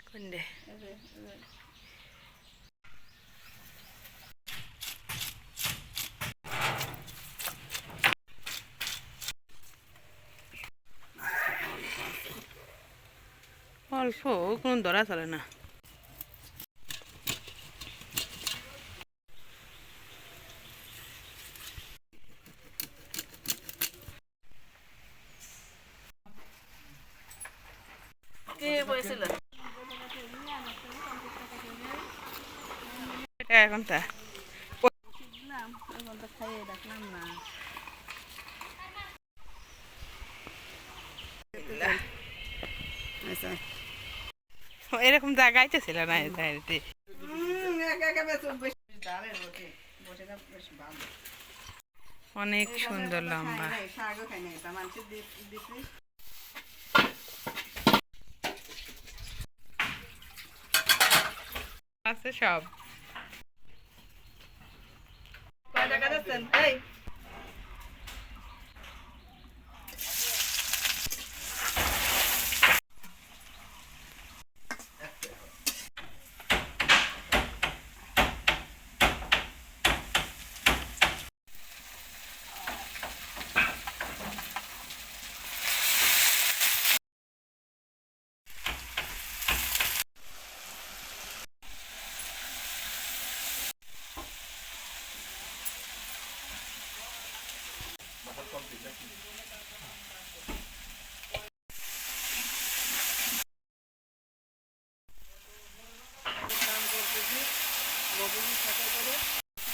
কোনডে অল্প কোনো ধরা চলে না। কে বলেছিল এটা এখন তা খাইয়ে দেখলাম না। এরকম জায়গায় ছিল না অনেক সুন্দর লম্বা আছে সব।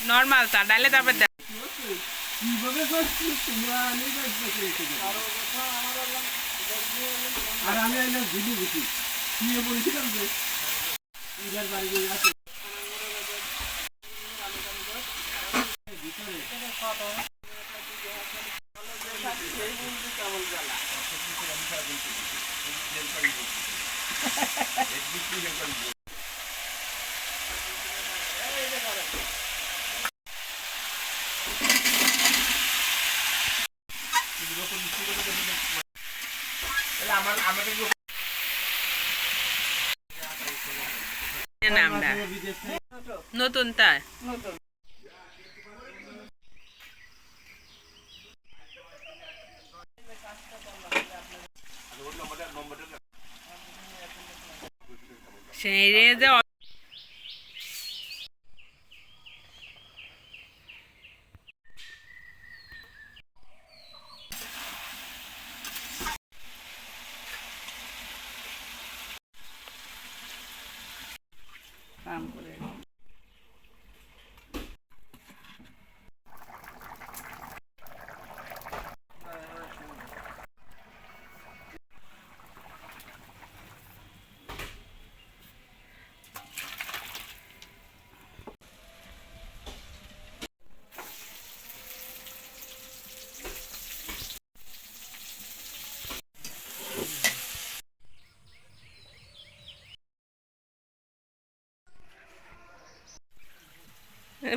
নর্মাল তা ডালে তারপর আর আমি ভিডিও দেখি বলছিলাম যে বাড়ি আছে নতুন তাই সেই যে কাম করে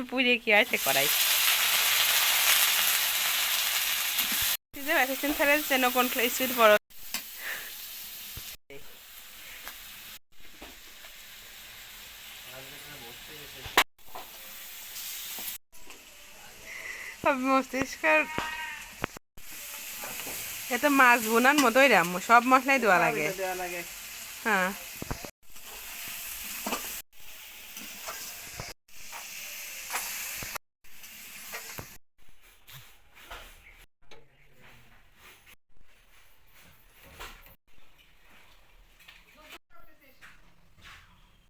পুড়ে কি আছে করাই যেন কোন স্পিড বড় মস্তিষ্কের এটা মাছ বোনার মতোই রাম সব মশলাই দেওয়া লাগে। হ্যাঁ